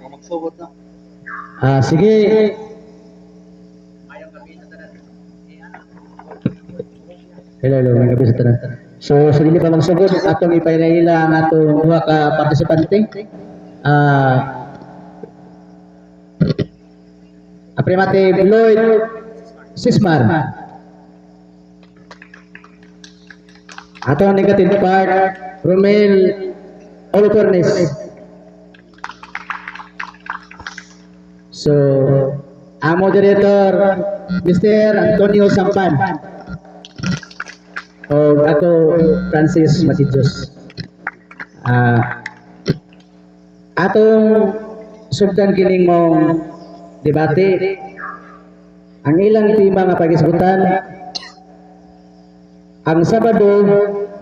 Magsugod na. Sige. Hello, may gabi sa tanan. So, sa dili pa magsugod, atong ipailahila ang atong duha ka partisipante. Apremate Lloyd Sismar. Atong negative part, Romel Olopernes. So, ang moderator, Mr. Antonio Sampan. O ako, Francis Matijos. Atong sugdan kining mong debate, ang ilang tema nga pag-isgutan, ang Sabado,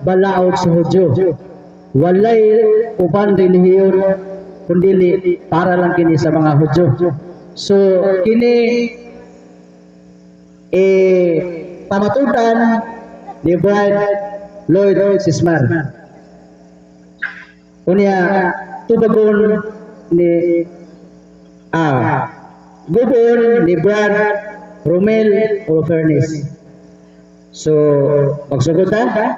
balaod sa Hudyo. Walay uban relihiyon, kundi para lang kini sa mga Hudyo. So, kini pamatudan ni Brad Lloyd Sismar. Unya, tubagon ni gubon ni Brad Romel Olofernes. So, magsugod na.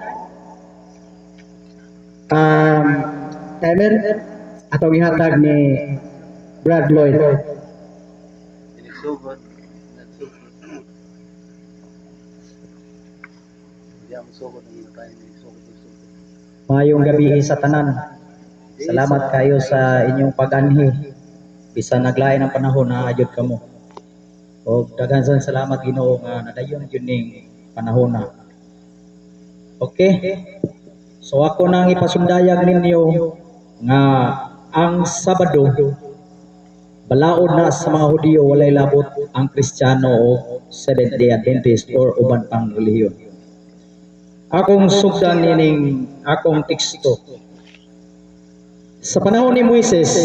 Timer atong ihatag ni Brad Lloyd. Sugod. Nagsugod. Hindi ako sugod ng tayo ni sugod. Mayong gabi sa tanan. Salamat kayo sa inyong pag-anhi. Bisan naglain ang panahon na ayod kamo. O daghan sa salamat Ginoo nga nadayon yun ning panahon na. Okay? So ako nang ipasundayag ninyo nga ang Sabado balaod na sa mga Hudiyo walay labot ang Kristiyano o Seventh-day Adventist or uban pang relihiyon. Akong sugdan nining akong teksto. Sa panahon ni Moises,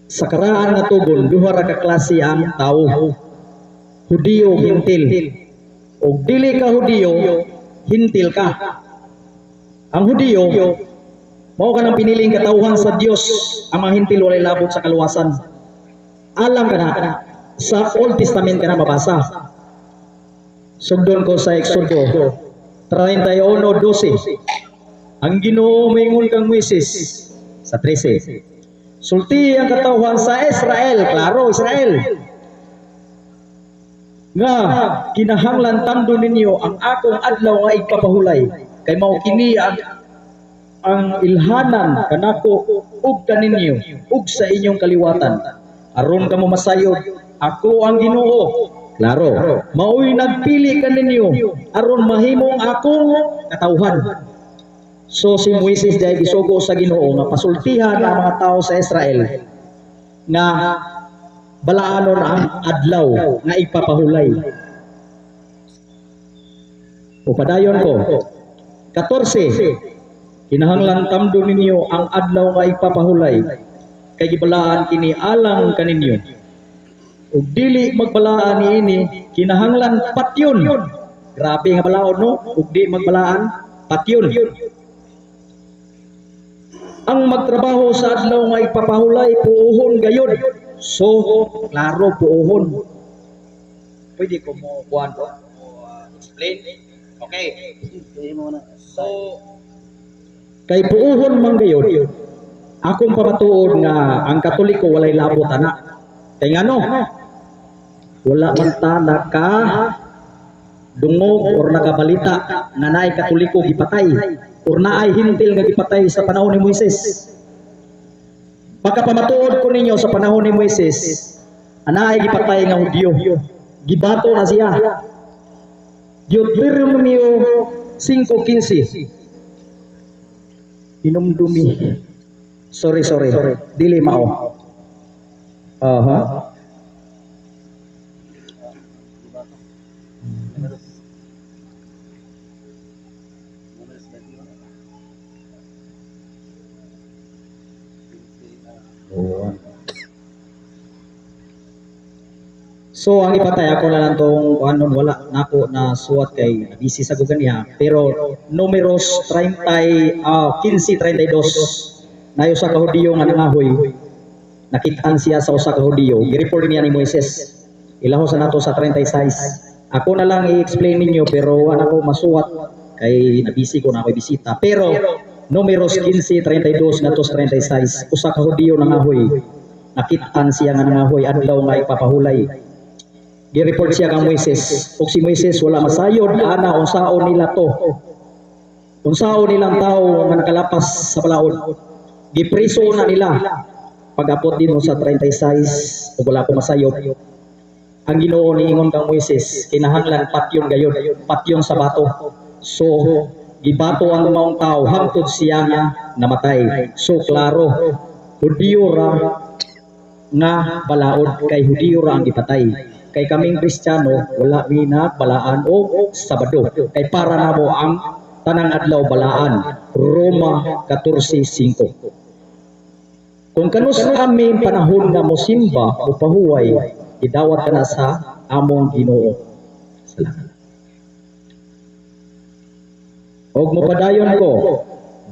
sa karaan nga tugon, duha ra ka klase ang tawo. Hudiyo, hintil. O dili ka Hudiyo, hintil ka. Ang Hudiyo, mao ka ng piniling katauhan sa Dios, ang mga hintil walay labot sa kaluwasan. Alam ka na, sa Old Testament ka na mabasa. Sugdon ko sa Exodo 31:12. Ang Ginoo moingon kang Moises sa 13. Sulti ang katauhan sa Israel, klaro Israel. Nga kinahanglan tandon ninyo ang akong adlaw nga igpapahulay kay mao kini ang ilhanan kanako ug kaninyo ug sa inyong kaliwatan aron kamo masayod ako ang Ginoo. Klaro, mao'y nagpili kaninyo aron mahimong akong katauhan. So si Moises dahil gisugo sa Ginoo nga pasultihan ang mga tao sa Israel nga balaanon ang adlaw nga ipapahulay. Upadayon ko 14. Kinahanglan tamdon ninyo ang adlaw nga ipapahulay kay gibalaan kini alang kaninyo. Ug dili magbalaan niini kinahanglan patyon. Grabe nga balaod no, ug di magbalaan patyon. Ang magtrabaho sa adlaw nga ipapahulay puuhon gayud. So, klaro puuhon. Pwede ko mo kuan ko explain. Okay. So, kay puuhon man gayud. Akong pamatuod nga ang Katoliko walay labot ana. Kay ngano? Wala man ta naka dungog or nakabalita nga naay Katoliko gipatay or naay hintil nga gipatay sa panahon ni Moises. Pagkapamatuod ko ninyo sa panahon ni Moises, naay gipatay nga Hudyo. Gibato na siya. Deuteronomio 5:15. Inumdumi. Sorry. Dili mao. So ang ipatay ako na lang tong anon wala nako na suwat kay busy sa gugan niya pero numeros 15:32 na usa ka Hudiyo nga nangahoy, nakitaan siya sa usa ka Hudiyo, gireport niya ni Moises. Ilahos na nato sa 36. Ako na lang i-explain ninyo pero wala ko masuwat kay nabisi ko na ako bisita. Pero Numeros 15:32 ngadto 36, usa ka Hudiyo nangahoy, nakitaan siya nga nangahoy adlaw nga ipapahulay. Gireport siya kang Moises, ug si Moises wala masayod ana unsaon nila to. Unsaon nilang tao nga nakalapas sa balaod. Gipriso na nila. Pag-apot din mo sa 36, ug wala ko masayod. Ang Ginoo niingon kang Moises, kinahanglan patyon gayon, patyon sa bato. So, gibato ang maong tao hangtod siya nga namatay. So, klaro, Hudiyo ra nga balaod, kay Hudiyo ra ang gipatay. Kay kaming Kristiyano, wala mi na balaan o Sabado. Kay para namo ang tanang adlaw balaan. Roma 14:5. Kung kanus amin panahon nga mosimba o pahuway, idawat ka na sa among Ginoo. Salamat. Og mopadayon ko,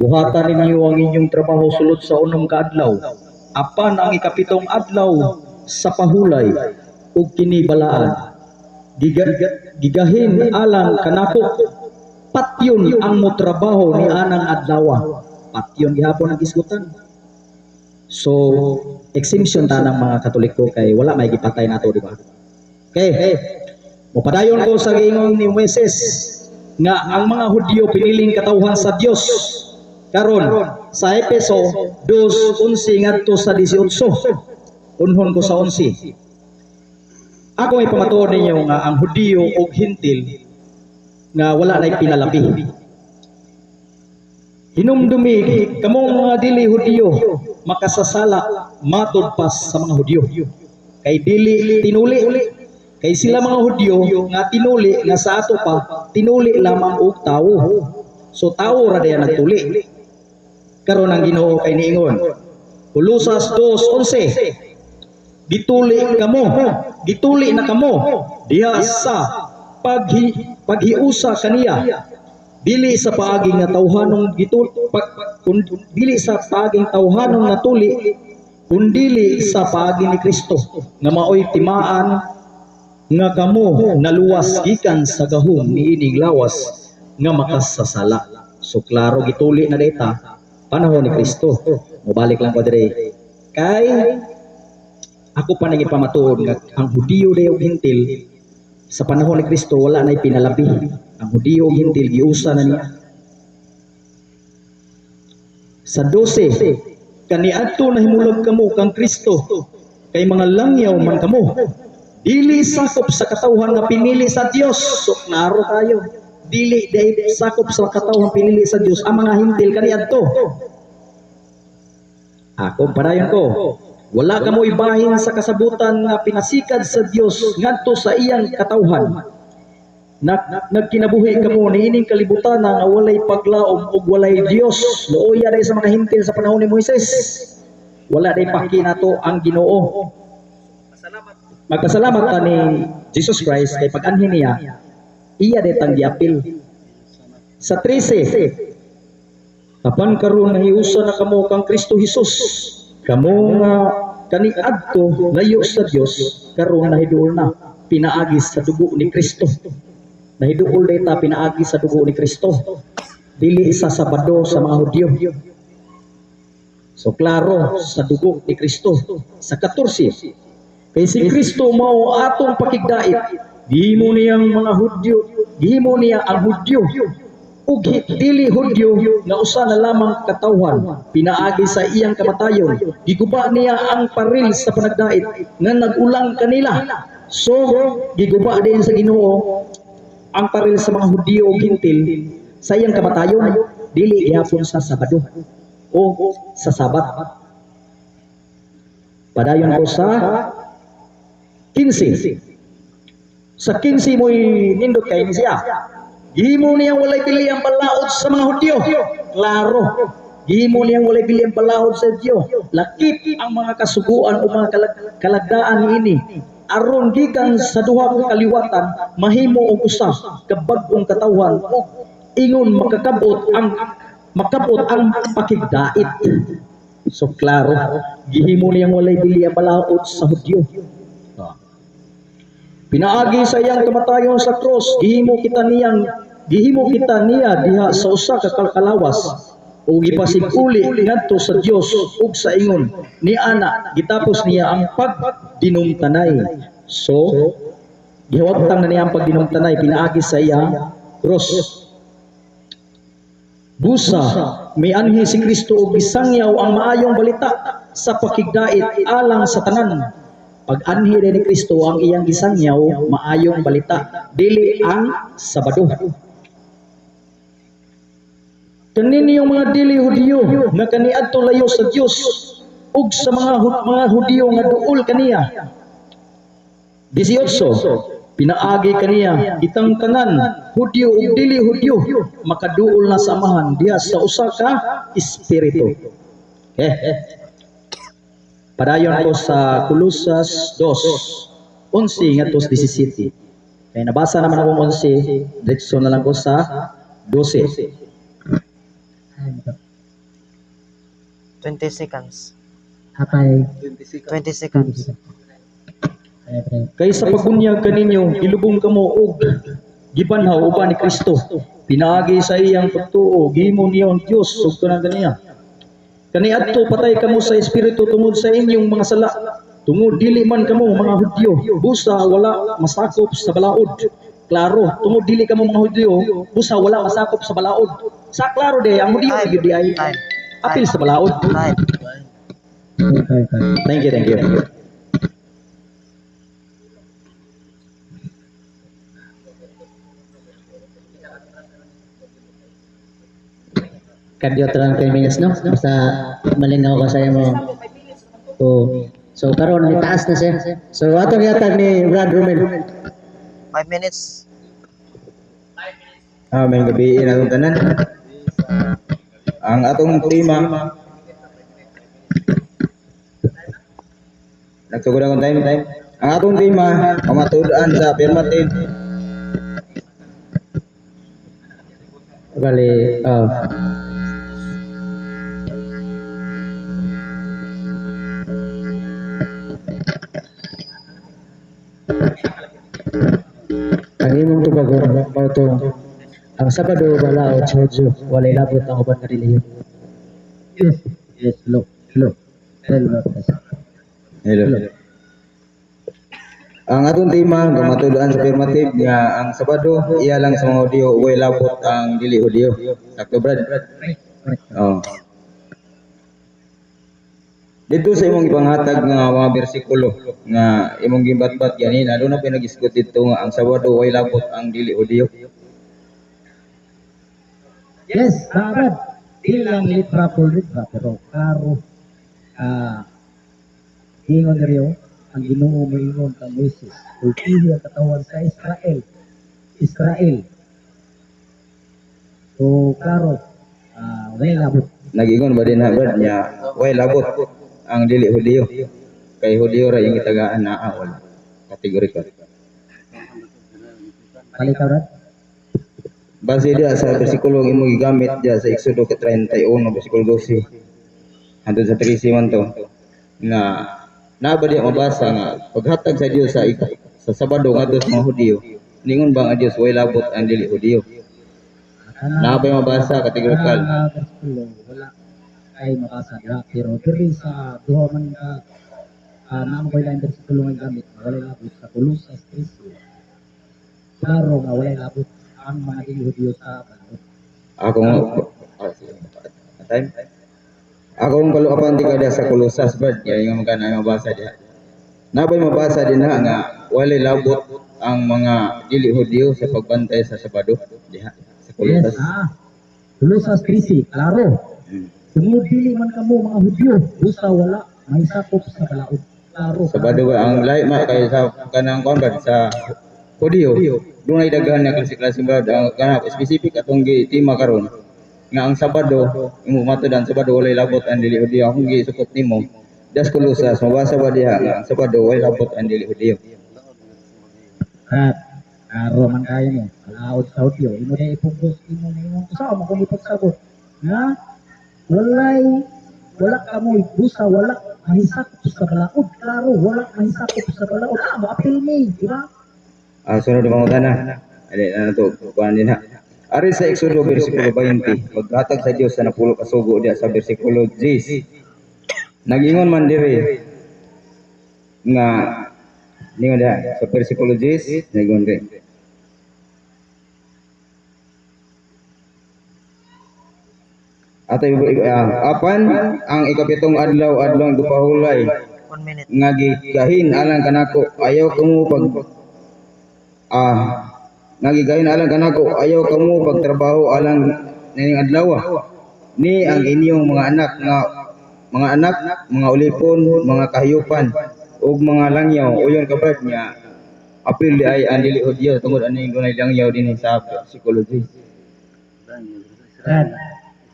buhatan ninyo ang inyong trabaho sulod sa unong kaadlaw. Apan ang ikapitong adlaw sa pahulay ug kini balaan. Gigahin alang kanako. Patyon ang motrabaho ni anang adlaw. Patyon gihapon ang isgutan. So, exemption ta ng mga Katoliko kay wala may gipatay nato, di ba? Okay. Mopadayon ko sa giingon ni Moises nga ang mga Hudiyo piniling katawhan sa Dios. Karon sa Efeso 2:11 ngadto sa 18. Unhon ko sa 11. Ako ay pamatuon ninyo nga ang Hudiyo o Hintil nga wala na'y pinalabi. Hinumdumi kamong mga dili Hudiyo makasasala matod pas sa mga Hudiyo. Kay dili tinuli. Kay sila mga Hudiyo nga tinuli nga sa ato pa tinuli lamang og tawo. So tawo ra diya nagtuli. Karon ang Ginoo kay niingon. Kolosas 2:11. Gituli na kamo diha sa paghiusa kaniya dili sa paaging nga tawhanong dili sa paaging tawhanong natuli kundili sa paaging ni Kristo nga maoy timaan nga kamo naluwas gikan sa gahom niining lawas nga makasasala. So klaro gituli na data panahon ni Kristo. Mobalik lang ko dire kay ako pa nang ipamatuod nga ang Hudiyo dayo Hintil sa panahon ni Kristo wala na'y pinalabi. Ang Hudiyo ug Hintil giusa na niya. Sa 12, kaniadto nahimulag kamo kang Kristo kay mga langyaw man kamo. Dili sakop sa katawhan nga pinili sa Dios. So klaro tayo. Dili sakop sa katawhan pinili sa Dios ang mga Hintil kaniadto. Ako padayon ko. Wala kamo ibahin sa kasabutan nga pinasikad sa Dios ngadto sa iyang katawhan. Nagkinabuhi kamo niining kalibutan nga walay paglaom ug walay Dios. Looya day sa mga Hintil sa panahon ni Moises. Wala day paki nato ang Ginoo. Magpasalamat ta ni Jesus Christ kay pag-anhin niya iya day tang giapil. Sa 13, apan karon nahiusa na kamo kang Kristo Jesus. Kamo nga kaniadto layo sa Dios karon nahiduol na pinaagi sa dugo ni Kristo. Nahiduol data pinaagi sa dugo ni Kristo. Dili sa Sabado sa mga Hudiyo. So klaro sa dugo ni Kristo. Sa 14, kay si Kristo mao atong pakigdait. Gihimo niyang mga Hudiyo, gihimo niya ang Hudiyo ug dili Hudiyo nga usa na lamang katawhan pinaagi sa iyang kamatayon. Giguba niya ang paril sa panagdait nga nagulang kanila. So giguba din sa Ginoo ang paril sa mga Hudiyo ug Hintil sa iyang kamatayon dili gihapon sa Sabado o sa Sabat. Padayon ko sa 15. Sa 15 mo'y nindot kay ni siya. Gihimo niyang walay pili ang palaod sa mga Hudiyo. Klaro. Gihimo niyang walay pili ang palaod sa Diyo. Lakip ang mga kasuguan o mga kalagdaan niini. Aron gikan sa duha ka kaliwatan mahimo og usa ka bag-ong katawhan ug ingon makabot ang pakigdait. So klaro, gihimo niyang walay bili ang balaod sa Hudyo. Pinaagi sa iyang kamatayon sa cross, gihimo kita niya diha sa usa ka kalkalawas ug gipasiguli ngadto sa Dios ug sa ingon ni ana gitapos niya ang pagdinumtanay. So gihawagtang na niya ang pagdinumtanay pinaagi sa iyang cross. Busa mianhi si Kristo ug gisangyaw ang maayong balita sa pakigdait alang sa tanan. Pag-anhi ni Kristo ang iyang gisangyaw maayong balita dili ang Sabado. Kanini yung mga dili Hudiyo nga kaniadto layo sa Dios ug sa mga Hudiyo nga duol kaniya. 18 pinaagi kaniya itang tanan Hudiyo ug dili Hudiyo makaduol na samahan diha sa usa ka espiritu. Padayon ko sa Colosas 2:11 ngadto 17. Kaya nabasa naman akong 11, direksyon na lang ko sa 12. 20 seconds. Hapay 26 20 seconds. Kay sa pagunyag kaninyo ilubong kamo og gibanhaw uban ni Kristo. Pinaagi sa iyang pagtuo gihimo niya ang Dios ug kanang kaniya. Kaniadto patay kamo sa espiritu tungod sa inyong mga sala. Tungod dili man kamo mga Hudyo, busa wala masakop sa balaod. Klaro, tungod dili kamo mga Hudyo, busa wala masakop sa balaod. Sa klaro de ang Hudyo gyud di ay apil sa balaod. Thank you, thank you. kadyo terang 10 minutes no basta malingaw ka sa mo. So karon ni taas na siya. So atong yatag ni Brad Romel. 5 minutes. May gabi na itong tanan. Ang atong tema, nagsugod akong time. Ang atong tema, kamatudan sa affirmative. Bali ang imong tubagon mao to ang Sabado balaod sa Hudyo walay labot ang uban nga relihiyon. Yes, hello. Hello. Hello. Ang atong tema, kamatudan sa affirmative, nga ang Sabado, iya lang sa mga Hudyo, way labot ang dili Hudyo. Sakto, Brad? Oh. Dito sa imong ipanghatag nga mga bersikulo nga imong gimbat-bat ganina, doon na pinag-isgot dito nga ang Sabado way labot ang dili Hudyo. Yes, Brad. Di lang litra por litra pero karo ingon diriyo ang Ginoo moingon kang Moises ug ang katawan sa Israel. So klaro way labot. Nag-ingon ba din ha, Brad, niya way labot ang dili Hudyo. Kay Hudyo ra yung itagaan na wala. Kategorikal. Palitaw Brad. Base dia sa bersikulo ang imong gigamit dia sa Exodo 31 bersikulo 12. Hangtod sa 13 man to. Nga ba dia mabasa nga paghatag sa Dios sa Sabado ngadto sa mga Hudyo. Ningon ba ang Dios way labot ang dili Hudyo? Na ba mabasa kategorikal? Wala ay makasa diha pero diri sa duha man ka naamo ko lang bersikulo nga gamit wala labot sa Colosas 3. Klaro nga wala labot ang mga Hudyo sa panahon. Ako nga time. Ako ang kaluapan di kada sa Colosas, Brad, kaya yung magana mabasa diha. Nabay mabasa din nga walay labot ang mga dili Hudyo sa pagbantay sa Sabado diha sa Colosas. Colosas 3, klaro. Tungod dili man kamo mga Hudyo, busa wala may sakop sa balaod. Klaro. Sabado ba ang lahi ma kay sa kanang kon Brad sa Hudyo. Doon ay daghan na klase-klase Brad ang kanang specific atong gitima karon nga ang Sabado imo matudan Sabado walay labot ang dili Hudyo. Akong gisukot nimo das Colosas mabasa ba diha nga ang Sabado walay labot ang dili Hudyo. Klaro man kayo mo. Balaod sa Hudyo. Imo na ipugos imo usaw mo kung ipagsabot. Nga walay wala ka mo busa, wala mahisakop sa balaod, klaro, wala mahisakop sa balaod. Mo apil ni, di ba? Sunod na pangutana. Ali na to, kuan din ha. Ari sa Exodo bersikulo 20, paghatag sa Dios sa napulo ka sugo diya sa bersikulo 10. Nagingon man diri nga ningon diha sa bersikulo 10, nagingon diri. Ato apan ang ikapitong adlaw adlaw gupahulay 1 minute. nga gigahin alang kanako ayaw kamo pag nagigahin alang kanako ayaw kamo pagtrabaho alang ning adlaw ni ang inyong mga anak mga ulipon mga kahiyupan ug mga langyaw uyon kabrad niya apil di ay ang dili Hudyo tungod ani dunay langyaw dinhi sa psychology. Brad,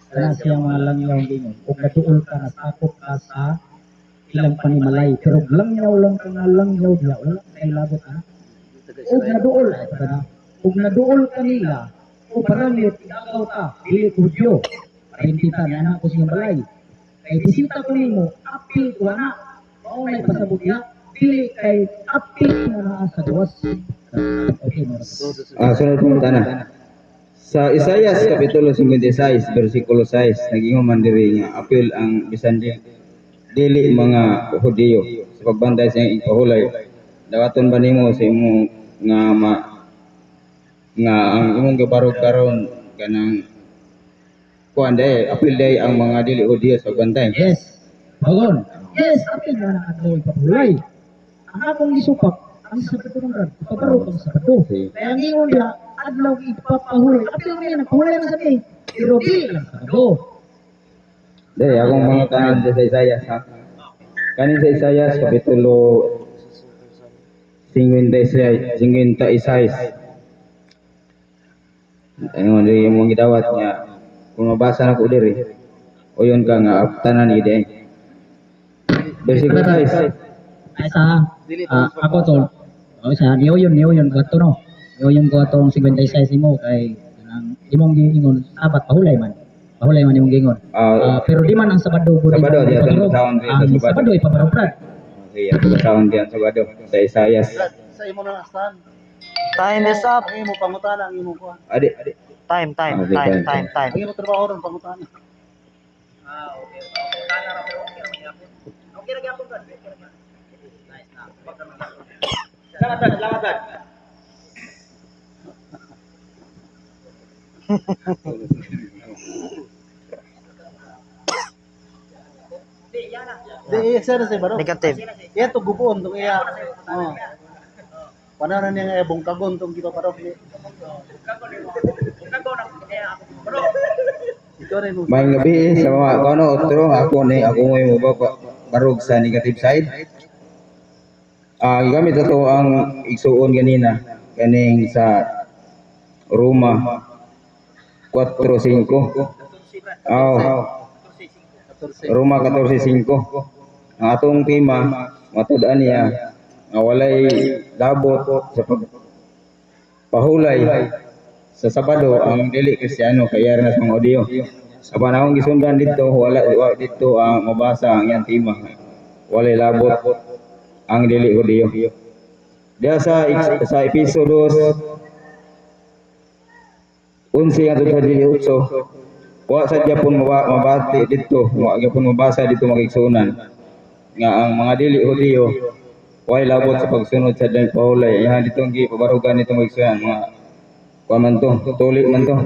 kana siya mga langyaw gingon. Kung natuol ka, nasakop ka sa ilang panimalay. Pero langyaw lang ka nga langyaw diya, wala kay labot ha. Kung naduol, kung naduol ka nila, kung paramit, ikaw ka, dili Hudyo. Pahintitan, anak ko siyang balay. Kay bisita ko nimo, apil ko na. Maunay pasabot niya, dili kay apil na naa sa gawas. Okay, mga Sunod po na. Sa Isaias kapitulo 56 bersikulo 6 nagingon man diri nga apil ang bisan dili mga Hudyo sa pagbantay sa iyong pahulay. Dawaton ba nimo sa imo nga ang imong gibarog karon kanang kuan day apil day ang mga dili Hudyo sa pagbantay. Yes. Bagon. Yes, apil na ang adlaw ipahulay. Ang akong isupak, ang Sabado ng Brad, ipabarok ang Sabado. Kaya ang ingon niya, adlaw ipapahulay. Apil na yan, nagpahulay na sabi. Pero di lang Sabado. Day akong mga tanan sa Isaias ha. Kanin sa Isaias kapitulo 56. Ayun diri imong gidawat niya. Kung mabasa na ko diri, uyon ka nga tanan ide. Bersikulo 6. Ay sa, ako to, sa niyo yun ko to no. Niyo yun ko atong 56 mo kay kanang imong giingon sabat pahulay man. Pahulay man imong giingon. Pero di man ang Sabado gud. Sabado, di atong sound dito ang sa Sabado ipabarok Brad. Okay, ang sound diyan sa Sabado sa Isaias. Sa imo na nastan. Time is up. Ang imo pangutana ang imo kuan. Adi. Time. Ang imo trabaho ron pangutana. Di isa na sa baro. Negative. Iya to gubon tong iya. Oh. Panaran niya nga bungkagon tong kita parok ni. Ito rin mo. May gabi sa mga kono otro ako mo barog sa negative side. Gamit ito ang igsuon ganina kaning sa Roma 4:5. Roma 14:5. Ang atong tema matud-an niya nga walay labot sa pahulay sa Sabado ang dili Kristiyano kaya rin sa mga audio. Sa panahon gisundan dito wala dito ang mabasa ang iyang tema. Walay labot ang dili Hudyo. Diya sa episodos 11 hangtod sa 18 wa sa Japon mabati dito, wa gyapon mabasa dito magigsunan nga ang mga dili Hudyo walay labot sa pagsunod sa dili pahulay. Yan dito ang gipabarugan nito magigsunan mga kuman to, tulik man to,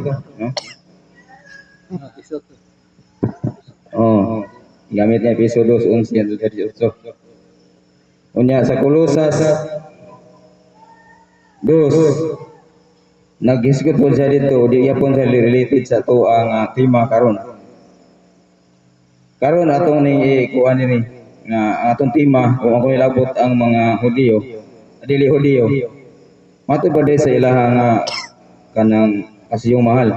no? Gamit na episodos 11 hangtod sa 18. Unya sa Kolosas 2 naghisgot po siya dito, di yapon siya related sa to ang tema karon. Karon atong ni kuan ni nga ang atong tema kung ako ilabot ang mga Hudyo, dili Hudyo. Mato pa sa ilaha nga kanang kasiyong mahal.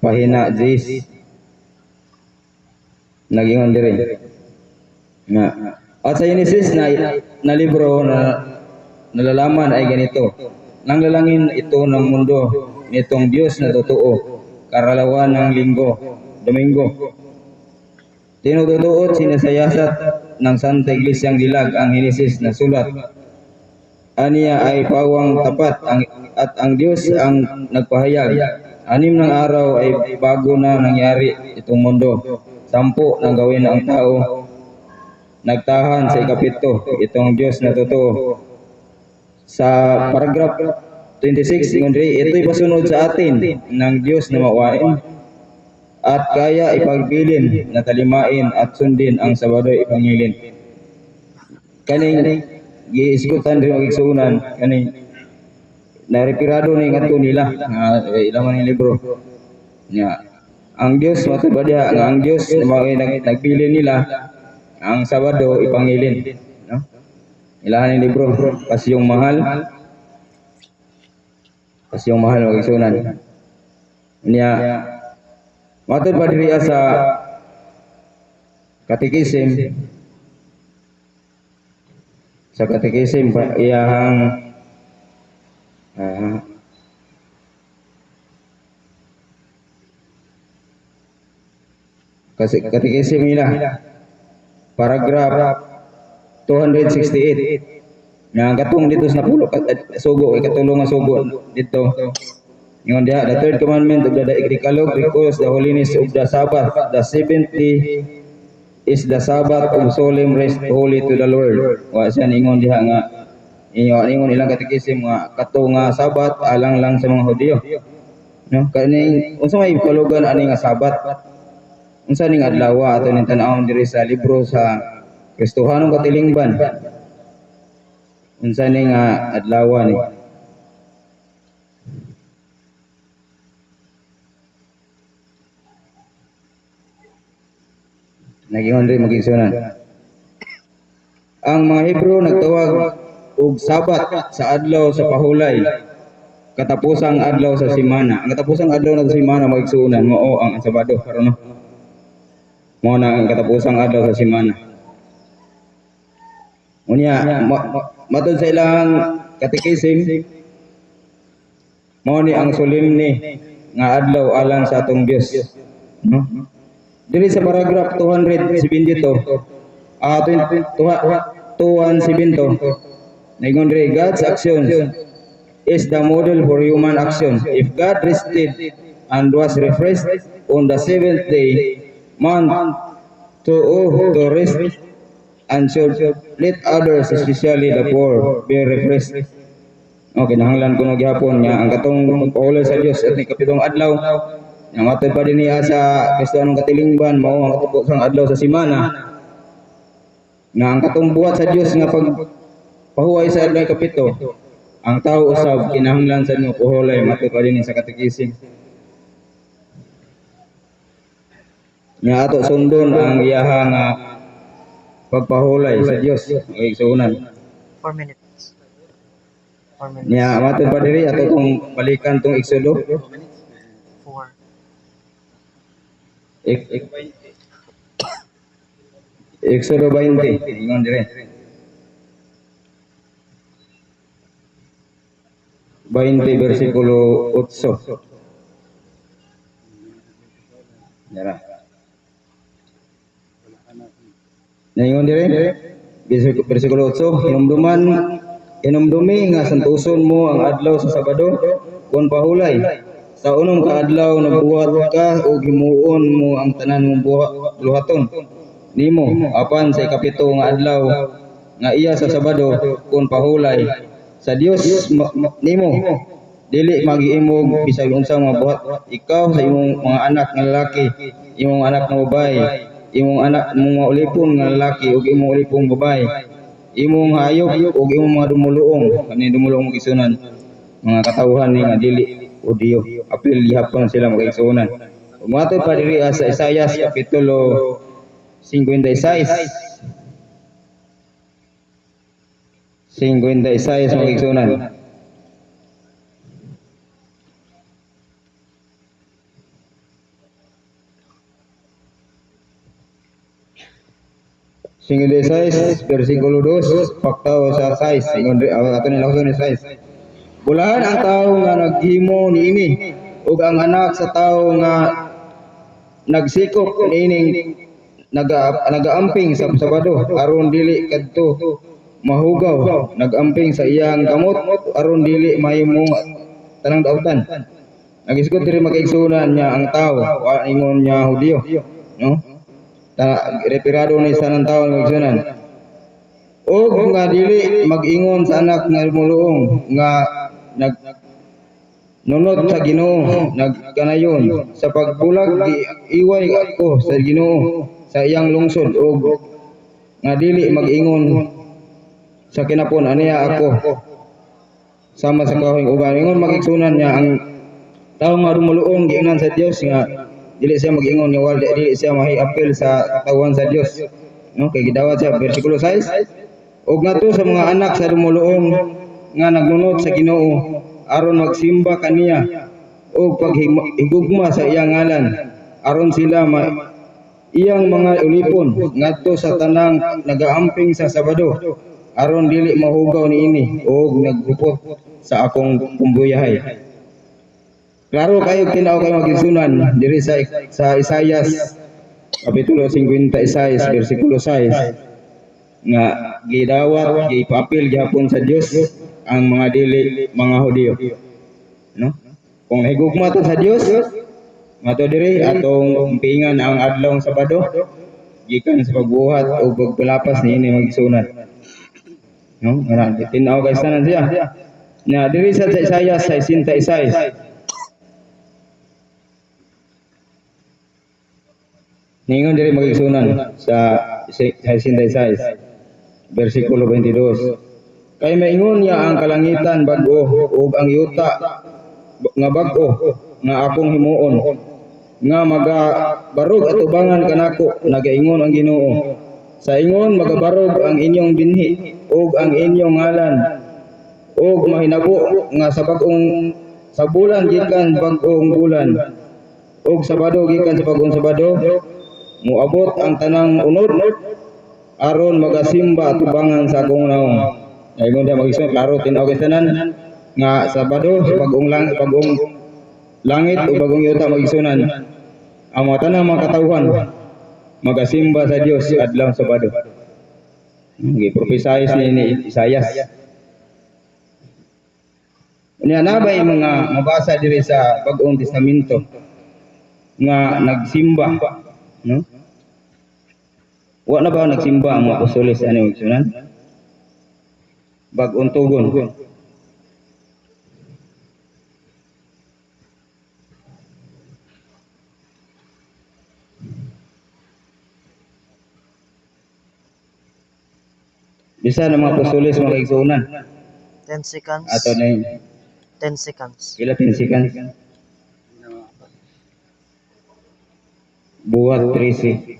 Pahina 10 nagingon diri. Nga at sa Genesis na libro na nalalaman ay ganito. Nanglalangin ito ng mundo nitong Diyos na totoo, karalawan ng linggo, Domingo. Tinututuot sinasayasat ng Santa Iglesiang Dilag ang Henesis na sulat. Aniya ay pawang tapat at ang Diyos ang nagpahayag. 6 ng araw ay bago na nangyari itong mundo. 10 nang gawin ang tao. Nagtahan sa ikapito itong Diyos na totoo. Sa paragraph 26, ito'y pasunod sa atin ng Diyos na mawain at kaya ipagbilin na talimain at sundin ang Sabado ipangilin. Kaning giisgutan rin magigsunan, kaning narepirado ni nga nila, ilaman ng libro. Ang Diyos, matubad diha, ang Diyos nagbilin nila ang Sabado ipangilin. No? Ilahan ng libro, Pasyong Mahal. Pasyong Mahal magigsunan. Matod pa diri sa katikisim iyahang katikisim nila paragraph 268 nga katong dito sa napulo sugo katulong nga sugo dito. Ingon diha, the third commandment of the Decalogue recalls the holiness of the Sabbath. The 70th is the Sabbath of solemn rest holy to the Lord. Wa siya ingon diha nga ingon ilang katikisim nga kato nga Sabbath alang lang sa mga Hudiyo. No? Kani unsa may kalugan ani nga Sabbath? Unsa ning adlaw ato ning tan-awon diri sa libro sa Kristohanong Katilingban? Unsa ning adlaw ni? Nagingon rin magigsunan. Ang mga Hebrew nagtawag og Sabat sa adlaw sa pahulay. Katapusang adlaw sa simana. Ang katapusang adlaw sa simana magigsunan mao ang Sabado karon no. Mao na ang katapusang adlaw sa simana. Unya matod sa ilang katikisim mao ni ang solemne nga adlaw alang sa atong Dios. No? Dili sa paragraph 272 naingon diri, God's action is the model for human action. If God rested and was refreshed on the 7th day, man to rest and should let others, especially the poor, be refreshed. Okay, nahanglan ko gihapon nga ang katong pagpaulay sa Dios at ikapitong adlaw ang matod pa din niya sa Kristohanong Katilingban mao ang katapusang adlaw sa simana nga ang katong buhat sa Dios nga pagpahuway sa adlaw kapito ang tao usab kinahanglan sa inyo puhulay matod pa din sa katikisim nga ato sundon ang iyaha nga pagpahulay sa Dios ay sunan 4 minutes. 4 minutes. nya matod pa diri ato tong balikan tong Exodo 4. Exodo 20, ingon dire. 20 versikulo 8. Dara. Ingon dire, versikulo 8, inumdumi nga santuson mo ang adlaw sa Sabado kun pahulay. Sa unong kaadlaw nagbuhat ka o gimuon mo ang tanan mong buhaton nimo apan sa ikapito nga adlaw nga iya sa Sabado kun pahulay sa Dios nimo dili magiimog bisag unsa nga buhat ikaw sa imong mga anak nga lalaki imong anak nga babaye imong anak mong ulipon nga lalaki ug imong ulipong babaye imong hayop ug imong mga dumuluong kani dumuluong gisunan mga katawhan ni nga dili Udiyo, apil gihapon sila magkaigsunan. Umatod pa diri sa Isaias kapitulo 56. 56 magkaigsunan. Versikulo 2, paktaw sa 6. Ingon ato ni lason ni 6. Bulahan ang tao nga naghimo niini ug ang anak sa tao nga nagsikop niining nagaamping sa Sabado aron dili kadto mahugaw, nagamping sa iyang kamot aron dili mahimong tanang dautan. Nagisgot diri makaigsunan niya ang tao, wa ingon niya Hudiyo, no? Retirado ni sa nang tao magigsunan. O nga dili mag-ingon sa anak nga lumuluong nga nunod sa Ginoo, nagkanayon sa pagbulag iway ako sa Ginoo sa iyang lungsod o nga dili mag-ingon sa kinapon aniya ako sama sa kahoy uban. Ingon magigsunan niya ang tao nga lumuluong giingnan sa Dios nga dili siya mag-ingon nga wala dili siya mahi-apil sa tawhan sa Dios, no? Kay gidawat sa bersikulo 6 og ngadto sa mga anak sa lumuluong nga nagnunot sa Ginoo aron magsimba kaniya o paghigugma sa iyang ngalan aron sila iyang mga ulipon ngadto sa tanang nagaamping sa Sabado aron dili mahugaw niini o naggupot sa akong pumbuyahay. Klaro kayo tinaw kayo magigsunan diri sa Isaias kapitulo 56 bersikulo 6 nga gidawat gipapil gyapon sa Dios ang mga dili mga Hudiyo, no? Kung higugma to sa Dios mato diri atong umpingan ang adlaw Sabado gikan sa pagbuhat o pagpalapas niini magsunan, no? Ana tinaw kay sanan siya na diri sa Isaias 56 ningon diri magigsunan sa 66 bersikulo 22. Kay maingon niya ang kalangitan bag-o ug ang yuta nga bag-o nga akong himuon nga magabarog at ubangan kanako, nagaingon ang Ginoo. Sa ingon magabarog ang inyong binhi ug ang inyong ngalan ug mahinabo nga sa bag-ong sa bulan gikan bag-ong bulan ug Sabado gikan sa bag-ong Sabado muabot ang tanang unod aron magasimba at ubangan sa akong naong. Ayun dia magigsunan klaro tinaw kay tanan nga Sabado sa pag-ong langit o bagong yuta magigsunan ang mga tanang mga katawhan magasimba sa Dios adlaw Sabado. Gi-prophesy ni Isaias. Unya nabay mga mabasa diri sa Bagong Testamento nga nagsimba, no? Wa na ba nagsimba ang mga apostoles ani magsunan? Bag-ong tugon. Bisa na mga apostoles mga kaigsunan 10 seconds. ato na 10 seconds. ila pinsikan buhat 13.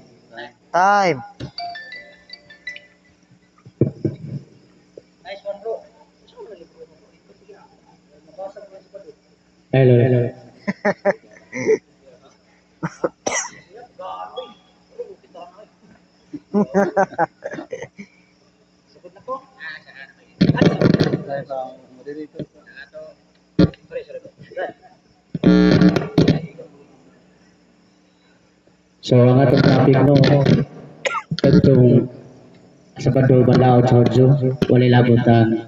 Time. Hello. So ang atong topic no kadtong Sabado Balao Chodjo wala labot ang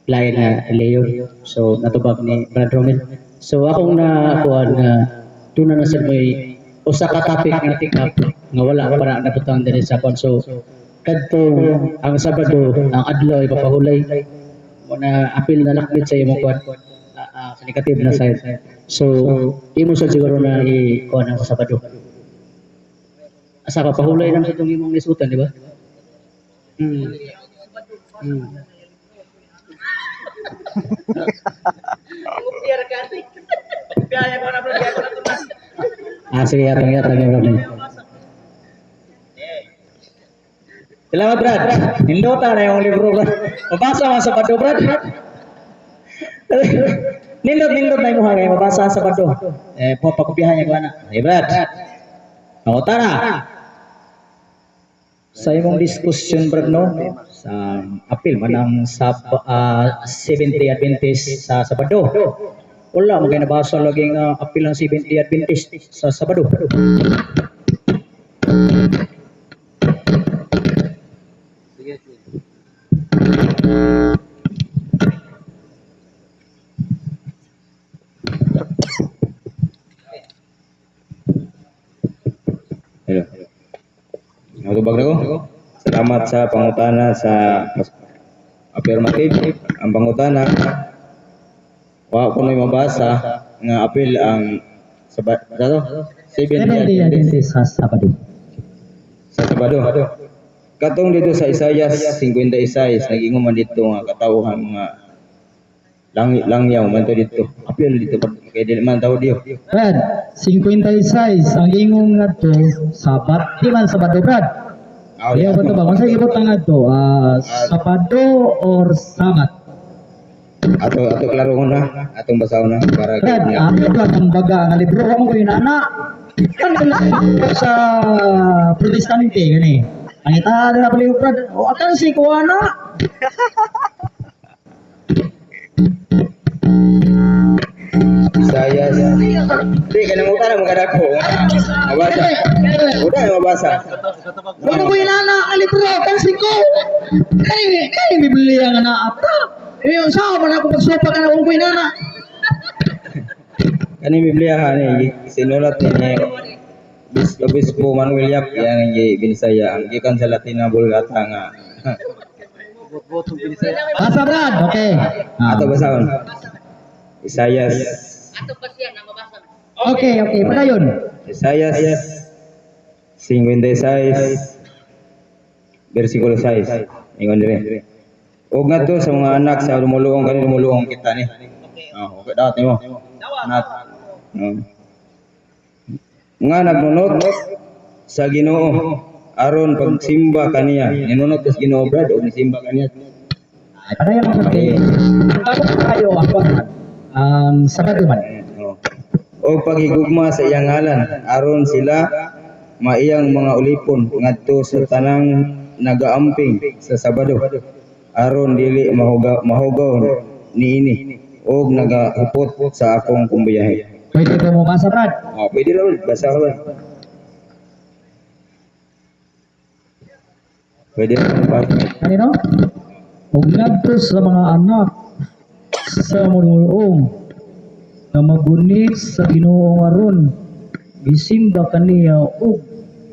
lain na Leo. So natubag ni Brad Romel. So akong nakuan nga tuna na sa may usa ka topic nga tikap nga wala para naputang diri sa kon. So kadtong ang Sabado ang adlaw ipapahulay na apil na lakbit sa imong kuan sa negative na side. So imo sa siguro na i-kuan ang Sabado. Asa ka pahulay lang sa itong imong lisutan, di ba? Sige, yatang yung Brad. Salamat, Brad. Nindota na yung libro, Brad. Mabasa mo sa Sabado, Brad. Nindot na yung muha ngayon. Mabasa sa Sabado. Papakupihan niya ko na. Hey, Brad. Nakota na. Sa imong discussion, Brad, no? Sa apil man ang Seventh-day Adventist sa Sabado. Wala, magay nabasa laging apil ng Seventh-day Adventist sa Sabado. Hello. Natubag na ko. Salamat sa pangutana sa affirmative. Ang pangutana, wa ko na mabasa nga apil ang ano? 7 Adventist sa Sabado. Sa Sabado. Katong dito sa Isaias 56, nag-ingon man dito nga katawhan nga langyaw man to dito. Apil dito kay dili man tao diyo. Brad, 56 ang ingong nga to Sabat, di man Sabado Brad. Ayaw ba ito ba? Kung sa ibot ang nga to, Sabado or Sabat? Ato klaro na, atong basaw na para Brad, kanya. ako lang ang baga nga libro ko ko yun ana. Kan sa protestante gani. Ang ita na pala yung Brad, o akan si kuana. Isaias. Di ka nang utara mga dako. Mabasa. Udah mabasa. Ano ko yun ana, ang libro, akan si ko. Kaya Biblia nga na apa. Yung sa man ako magsupa ka na kung ko yun ana. Kani Biblia ni sinulat ni Obispo Manuel Yap yang binisaya ang gikan sa Latin na Bulgata nga. Botong Binisaya. Basa Brad, okay. Ato basahon. Isaias. Okay, padayon. Isaias 56 versikulo 6. Ingon dire. Og ngadto sa mga anak sa lumuluong kani lumuluong kita ni. Oh, okay dapat nimo. Nat. Nga nagnunot sa Ginoo aron pagsimba kaniya. Ninunot sa Ginoo brad og nisimba kaniya. Ay, padayon mo sa ako kayo ako. Sabado man. O paghigugma sa iyang ngalan aron sila maiyang mga ulipon ngadto sa tanang nagaamping sa Sabado aron dili mahugaw niini og nagahupot sa akong kumbiyahe. Pwede ko mo basa Brad. Pwede raw basa ka ba? Pwede raw basa. Kanino? Ug ngadto sa mga anak sa mululong na magunit sa Ginoo aron gisimba kaniya ug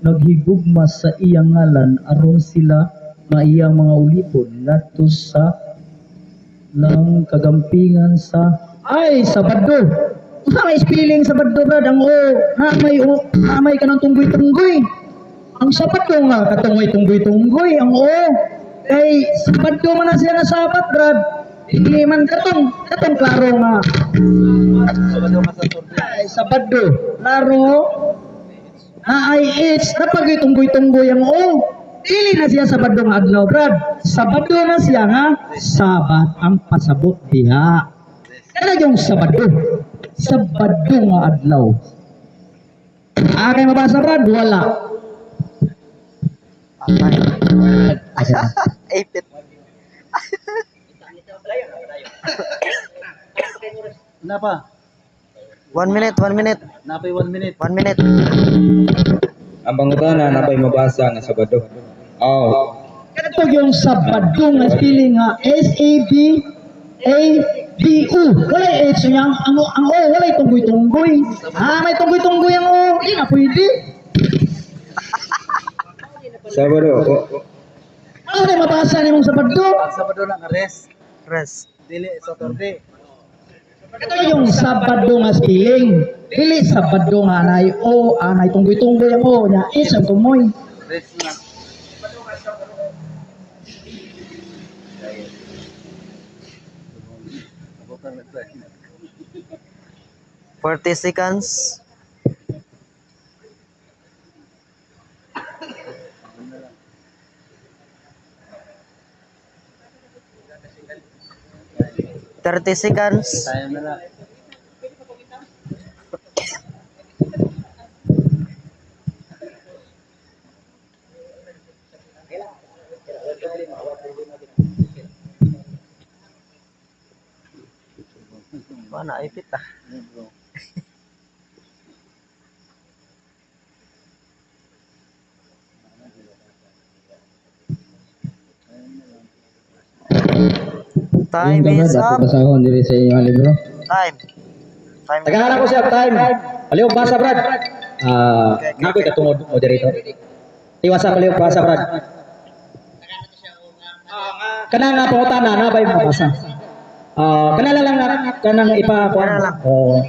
naghigugma sa iyang ngalan aron sila maiyang mga ulipon ngadto sa ng kagampingan sa Sabado. Usa may spelling Sabado Brad ang na may kanang tunggoy-tunggoy. Ang Sabado nga katunggoy tunggoy ang kay Sabado man na siya na Sabat Brad. Hindi man katong klaro nga. Sabado. Klaro. Na it's napagay tunggoy ang Dili na siya Sabado nga adlaw, Brad. Sabado na siya nga Sabat ang pasabot diha. Kana yung Sabado. Sabado nga adlaw. Kay mabasa, Brad? Wala. Ipit. Napa? 1 minute. Napay 1 minute. 1 minute. Ang pangutana na pa'y mabasa nga Sabado. Ito yung Sabado nga spelling nga S-A-B-A-D-U. Wala H niya. Ang wala tunggoy-tunggoy. May tunggoy-tunggoy ang Hindi na pwede. Sabado. Ano na mabasa niyo mong Sabado? Ang Sabado na nga rest. Rest. Dili Saturday. Ito yung Sabado nga spelling. Dili Sabado nga anay anay tunggoy-tunggoy ang niya. H ang tumoy. Rest na. Abotan na tayo. 40 seconds. Thirty seconds. Tayo na lang. Mana ipit ah. Time Yung is gamad up. ako basahon diri sa inyong libro. Time. Time. Tagalan ko siya time. Palihog basa, Brad. Nakoy katungod moderator. Tiwasa palihog basa, Brad. Kanang nga pangutana na ba yung mabasa? Kanala lang na kanang ipa Kanala lang. o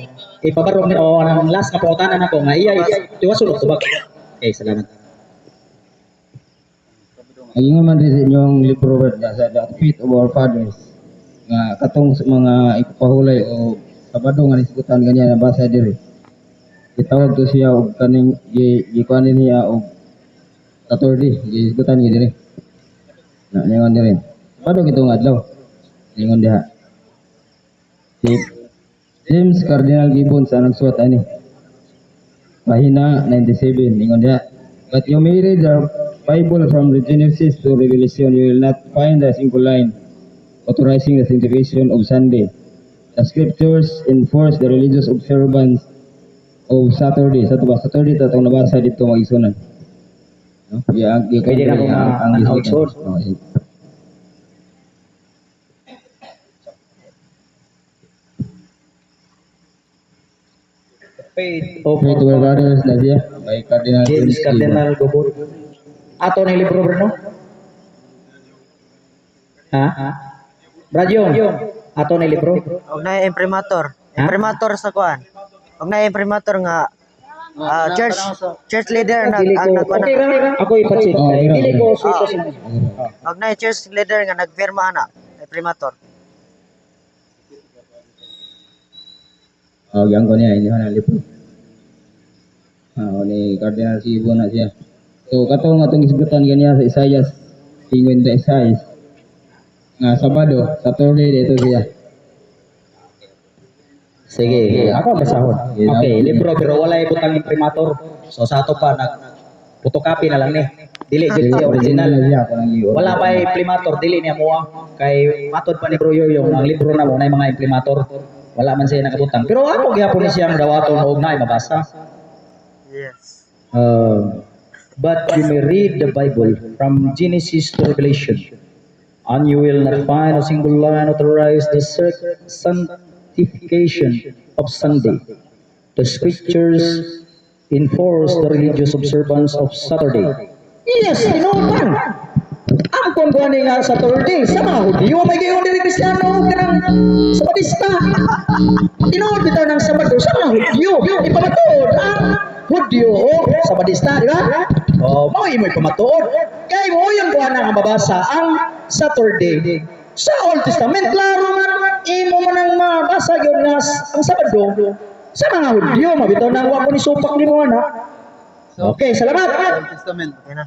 ipabarog ni o anang last na pangutana na ko nga iya tiwasulog tubag. Okay, salamat. Ang ingon man rin sa inyong libro Brad nga sa The Feet of Our Fathers nga katong sa mga ipapahulay o Sabado nga nisgutan ganyan na basa diri. Gitawag to siya og kaning gikuan niya og Saturday, gisgutan niya diri. Na ningon diri. Sabado gitong adlaw. Ningon diha. Si James Cardinal Gibbons ang nagsuot ani. Pahina 97 ningon diha. But you may read the Bible from the Genesis to Revelation, you will not find a single line authorizing the sanctification of Sunday. The scriptures enforce the religious observance of Saturday. Sa tuba Saturday tatong nabasa dito mag-isunan. No? Pwede na po ang isuot. Faith of Pray to our brothers na siya by Cardinal James Cardinal Gobot. Ato na yung libro, Bruno? Ha? Brad Yung, ato na yung libro? Og na imprimatur. Ha? Imprimatur sa kuan. Og na imprimatur nga church leader na Dili ang ko, nagkuan. okay ra, ako ipacheck. Oh, okay ra, Dili ko okay. suko sa Og na church leader nga nagpirma ana. Imprimatur. yang ko niya, hindi ko na libro. Ni Cardinal Sibo na siya. So, katong atong isgutan ganiya sa Isaias, ingon sa Isaias, nga Sabado, Saturday, dito siya. Sige, ako basahon. Yeah. Okay, libro pero wala ibutang imprimatur. So sa ato pa nag photocopy na lang ni. Dili jud siya original. na siya, parang Wala pa imprimatur dili niya mo kay matod pa ni Bro Yoyo ang libro na mo na mga imprimatur. Wala man siya nakabutang. Pero ako gyapon ni siyang dawaton og na mabasa. Yes. But you may read the Bible from Genesis to Revelation, and you will not find a single line authorize the sanctification of Sunday. The scriptures enforce the religious observance of Saturday. Yes, tinuod. Ang kung nga Saturday, sa mga Hudyo, may gayon din Kristiyano, kanang Sabatista. Tinuod bitaw ng Sabado, sa mga Hudyo. Ipamatuod ang Hudyo o Sabatista, di ba? O, mo imo'y pamatuod. Kaya mo yung kuha na mabasa ang Saturday. Sa Old Testament, klaro man, imo man ang mabasa yun nga ang Sabado. Sa mga Hudyo, mabitaw na wako ni supak ni mo, na. Okay, salamat. Old Testament. Yan na.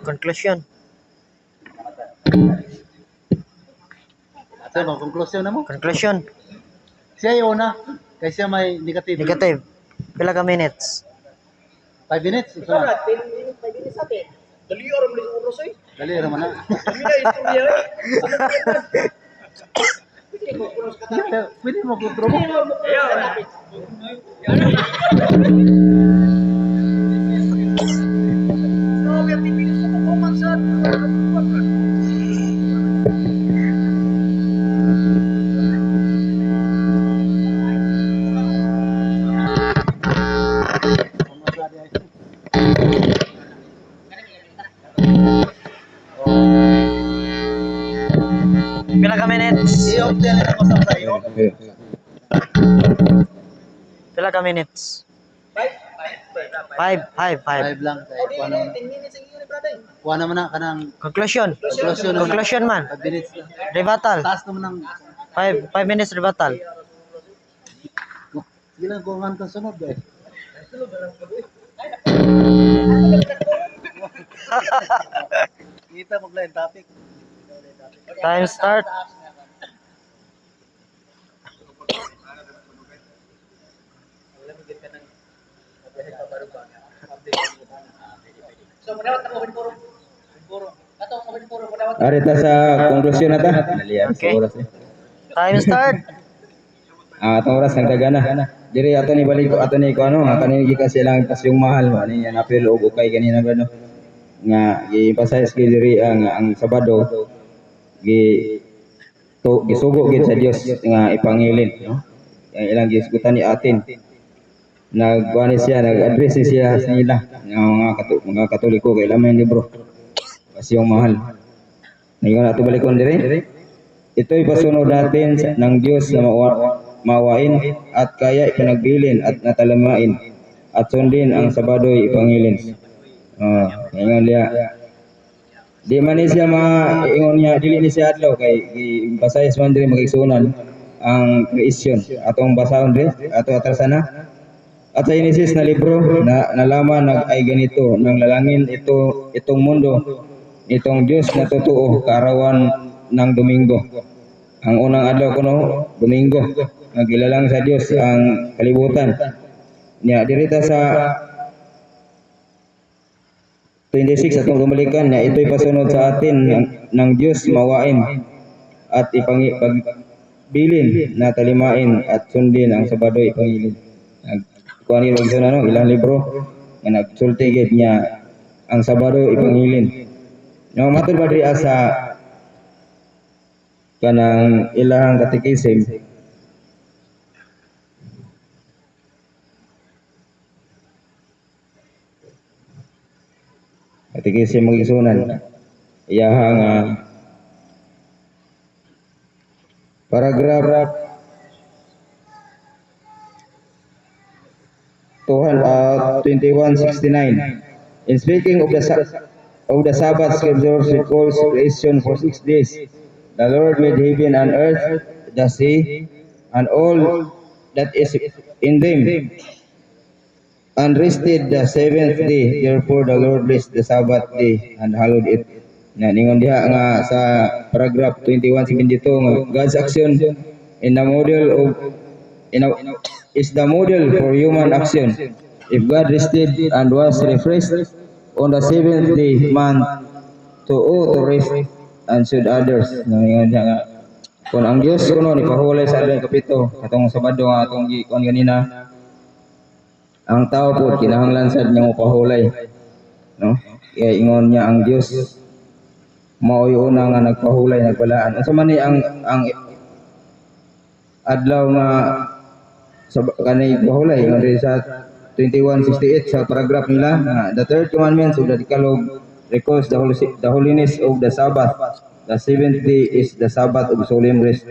Conclusion. Sa mga conclusion na mo? Conclusion. Siya yung una. Kaya siya may negative. Negative. Pila ka minutes? 5 minutes. Ito na. Dali naman na. Pwede mo kontrol mo. Pila ka minutes? I-obtain na ko sa iyo. Pila ka minutes? 5 5 lang. Kuha naman na kanang Conclusion. conclusion. Conclusion man. 5 minutes lang. Rebuttal. Taas naman ng 5 minutes rebuttal. ilang kungan ka sunod eh. Kita maglain topic. Time start. Arita sa konklusyon na ta. Okay. Time start. Atong oras nagdagana. Diri ato ni balik ato ni ko ano nga kanini kasi lang pas yung mahal mo ni yan apil og ukay kanina ba no. Nga i-emphasize kay diri ang Sabado gisugo gid sa Dios nga ipangilin, no? Ang ilang gisgutan ni atin. Nagkuani siya, nag-address siya sa ila nga mga Katoliko kay lamay libro. Kasi yung mahal. Ngayon ato balikon dire. Ito'y pasunod natin ng Diyos na mawain at kaya ipinagbilin at natalamain at sundin ang Sabado'y ipangilin. Ngayon liya. Di man ni siya maingon niya, dili ni siya adlaw kay basayas man diri magigsunan ang kreasyon. Atong basahon diri, ato atrasana. At sa Genesis na libro na nalaman ay ganito, nang lalangin itong mundo, itong Diyos na totoo, kaarawan ng Domingo. Ang unang adlaw kuno, Domingo, nagilalang sa Diyos ang kalibutan. Nya dirita sa 26 atong gumalikan na ito'y pasunod sa atin ng Diyos mawain at ipagbilin na talimain at sundin ang Sabado'y ipangilin. Kuan ni no, ilang libro nga nagsulti gid niya ang Sabado ipangilin. No matud ba diri sa kanang ilang katikisim magigsunan iyahang paragraph 2169. In speaking of the Sabbath, Scripture recalls creation for 6 days. The Lord made heaven and earth, the sea, and all that is in them, and rested the seventh day. Therefore the Lord blessed the Sabbath day and hallowed it. Ningon diha nga sa paragraph 2172 nga God's action in the model of is the model for human action. If God rested and was refreshed on the seventh day, man to rest and should others. Ningon diha nga kung ang Dios kuno ni pahulay sa adlaw kapito katong Sabado nga atong gikuan ganina, ang tao po kinahanglan sad niya mo pahulay, no? Kaya ingon niya ang Dios mao'y una nga nagpahulay nagbalaan. Unsa man ni ang adlaw nga kanay pahulay ingon diri sa 2168 sa paragraph nila the third commandment of the Decalogue recalls the holiness of the Sabbath. The seventh day is the Sabbath of solemn rest,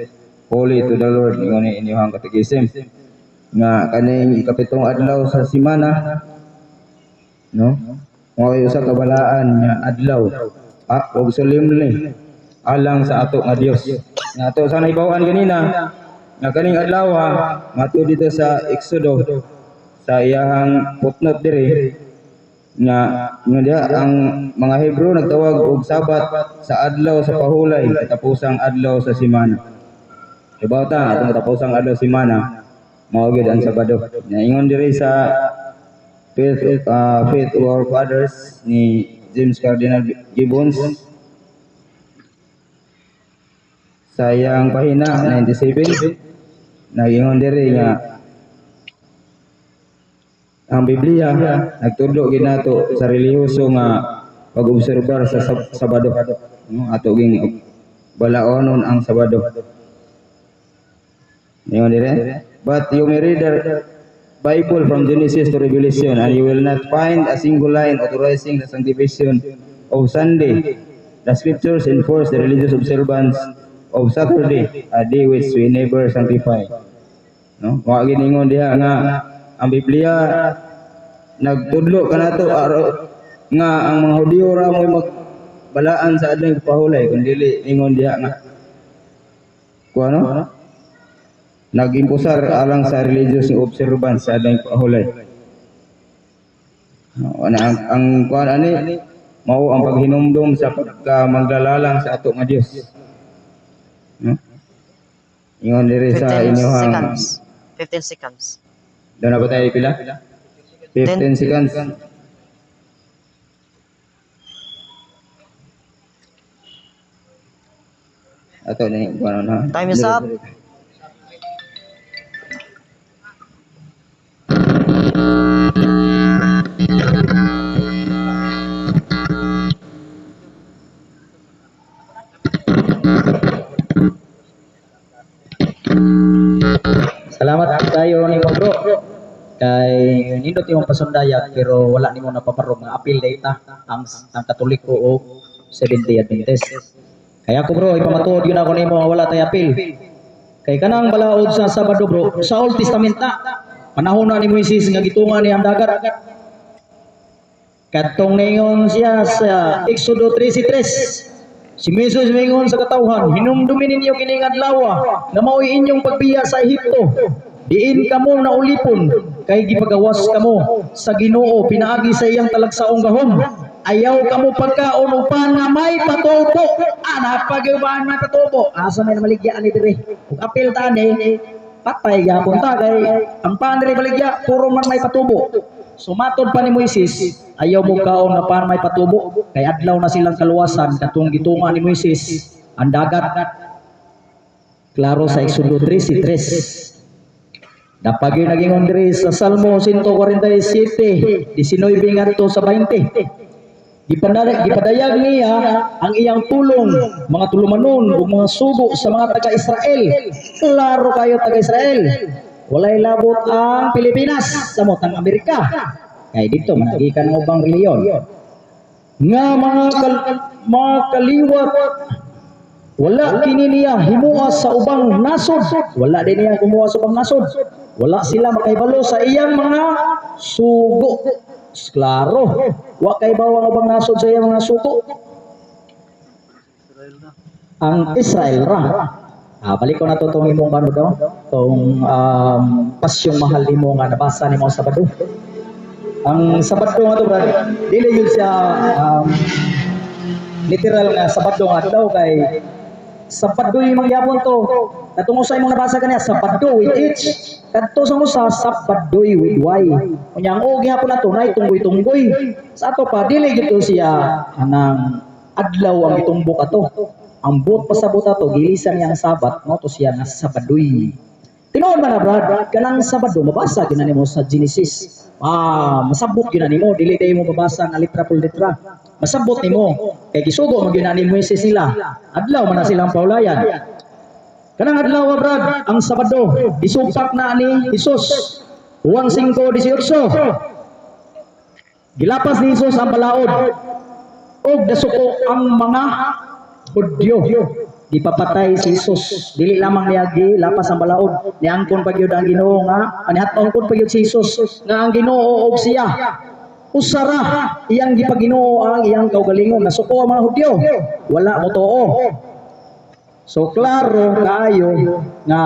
holy to the Lord. Ingon ni inyong katekism nga kaning ikapitong adlaw sa semana, no? Mao'y usa ka balaan nga adlaw og solemnly alang sa ato nga Dios. Nga ato sa naibawan ganina nga kaning adlaw matud dito sa Exodo sa iyahang footnote diri nga diha ang mga Hebrew nagtawag og Sabat sa adlaw sa pahulay katapusang adlaw sa semana. Ibaw ta atong katapusang adlaw sa semana mao gid ang Sabado. Ingon diri sa Faith of Our Fathers ni James Cardinal Gibbons sa iyang pahina 97 nagingon diri nga ang Biblia nagtudlo gid nato sa relihiyoso nga pag-obserbar sa Sabado. Ato ging balaonon ang Sabado. Ingon diri, but you may read the Bible from Genesis to Revelation and you will not find a single line authorizing the sanctification of Sunday. The scriptures enforce the religious observance of Saturday, a day which we never sanctify. No? Wa giningon diha nga ang Biblia nagtudlo kanato nga ang mga Hudiyo ra mo magbalaan sa adlaw pahulay kun dili ingon diha nga kuno nag-impusar alang sa religious observance sa adlaw pahulay. Ang kuan ani mao ang paghinumdum sa pagkamagdalalang sa ato nga Dios. Ingon diri sa 15 inyong seconds. 15 seconds. doon na ba tayo pila? 15 seconds. Ato na yung kuan na. Time is up. nindot yung pasundayag pero wala nimo napaparong nga appeal data ang Katoliko o Seventh-day Adventist. Kaya ko bro, ipamatuod yun ako nimo nga wala tay appeal. Kay kanang balaod sa Sabado bro, sa Old Testament na panahon na ni Moises nga gitungan niya ang dagat. Kadtong ningon siya sa Exodo 13:3. Si Moises mingon sa katawhan, hinumdumin ninyo kining adlaw nga mao'y inyong pagbiya sa Ehipto. Diin kamo na ulipon kay gipagawas kamo sa Ginoo pinaagi sa iyang talagsaong gahom. Ayaw kamo pagkaon upan nga may patubo. Anak pagubaan may patubo. Asa may namaligya ani dire. Ug apil tani patay gyapon ta kay ang paan dire baligya puro man may patubo. Sumatod pa ni Moises, ayaw mo kaon nga paan may patubo kay adlaw na silang kaluwasan katong gitunga ni Moises ang dagat. Klaro sa Exodo 13:3. Dapat yung naging ondre sa Salmo 147, 19 ngadto sa 20. Gipadayag niya ang iyang tulong, mga tulumanon ug mga sugo sa mga taga-Israel. Klaro kayo taga-Israel. Walay labot ang Pilipinas sa motang Amerika. Kay dito managikan ang ubang reliyon. Nga mga kaliwat wala kini niya himuha sa ubang nasod. Wala din niya kumuha sa ubang nasod. Wala sila makaibalo sa iyang mga sugo. Klaro. Wa kay bawang ubang nasod sa iyang mga sugo. Ang Israel ra. Balik ko na to itong imong bano daw. Itong pasyong mahal nimo nga nabasa nimo sa Sabado. Ang Sabado nga to brad, dili yun siya literal nga Sabado nga daw kay Sabado yung mangyapon to. Katong usa imong nabasa kaniya Sabado with H. Kadto sa usa Sabado with Y. Unya ang og gyapon nato nay tunggoy-tunggoy. Sa ato pa dili gito siya anang adlaw ang gitumbok ato. Ang buot pasabot ato gilisan yang Sabat mo to siya nga Sabadoy. Tinuod man na brad, kanang Sabado mabasa kinani mo sa Genesis. Masabot gyud nimo dili tayo mo babasa nga litra por litra. Masabot nimo kay gisugo man gyud ni Moises nila. Adlaw man na silang paulayan. Kanang adlaw brad, ang Sabado isumpak na ni Hesus. Juan 5:18. Gilapas ni Hesus ang balaod og dasuko ang mga Hudyo. Gipapatay si Jesus. Dili lamang niya lapas ang balaod. Niangkon pagyud ang Ginoo nga anihatongkon pagyud si Jesus nga ang Ginoo og siya. Usara iyang gipaginoo ang iyang kaugalingon. Nasuko ang mga Hudyo. Wala mo tuo. So klaro kaayo nga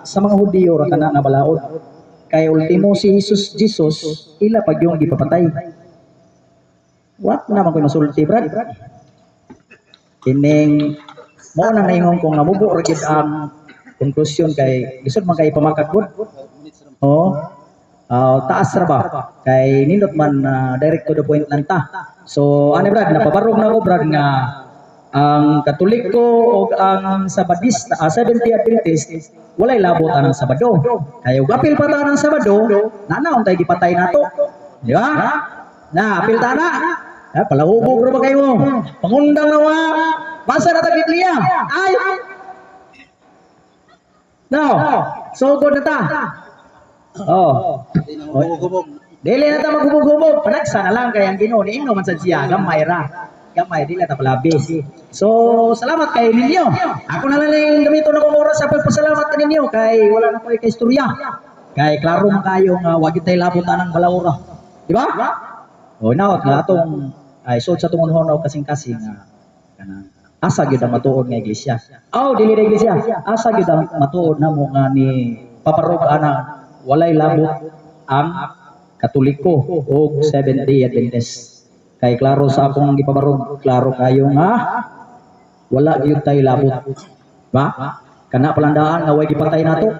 sa mga Hudyo ra kana nga balaod. Kay ultimo si Jesus ila pagyong gipapatay. What naman ko masulti brad? Kining mo nang naingon ko nga mubo ra gid ang konklusyon kay lisod man kay pamakagod. Taas ra ba? Kay nindot man direct to the point lang ta. So ani brad napabarog na ko brad nga ang Katoliko o ang Sabadista, Seventh-day Adventist walay labot ang Sabado. Kay ug apil pa ta ng Sabado, nanaon tay gipatay nato. Di ba? Na apil ta na. Palahubog ro ba kayo? Pangundang nawa. Basa na Biblia. Ay. Now, so good na ta. Dili na ta maghubog-hubog. Panagsa na lang kay ang Ginoo niino man sa siya gamay ra. Gamay dili ta palabi. So, salamat kay ninyo. Ako na lang ning gamito na kong oras sa pagpasalamat kaninyo kay wala na ko kay istorya. Kay klaro man kayo nga wa gyud tay labot anang balawra. Di ba? Nawat nga atong ay sud sa tungon honaw kasing-kasing kanang asa gyud ang matuod nga iglesia. Dili ra iglesia. Asa gyud ang matuod namo nga ni paparog ana walay labot ang Katoliko o Seventh-day Adventist. Kay klaro sa akong gipabarog, klaro kayo nga wala gyud tay labot. Ba? Kana palandaan nga way gipatay nato.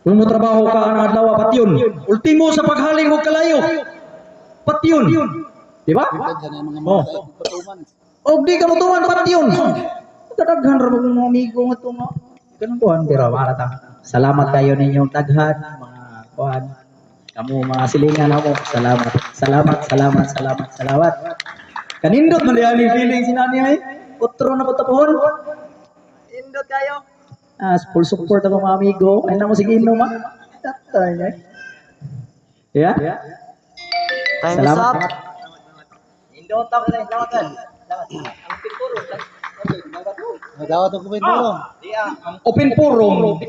Kung mo trabaho ka ang adlaw patyon, ultimo sa paghaling og kalayo. Patyon. Di ba? Og di ka mutuman patyon. Kadaghan ra mga amigo nga to nga. Ganun kuan dira para ta. Salamat kayo ninyong taghan mga kuan. Kamu mga silingan ako. Salamat. Kanindot man diyan ni feeling sinani ay. Utro na patapuhon. Indot kayo. Full support ako mga amigo. Ay na mo sige inom ha. Yeah. Time is up. Dawat ko pin mo. Open forum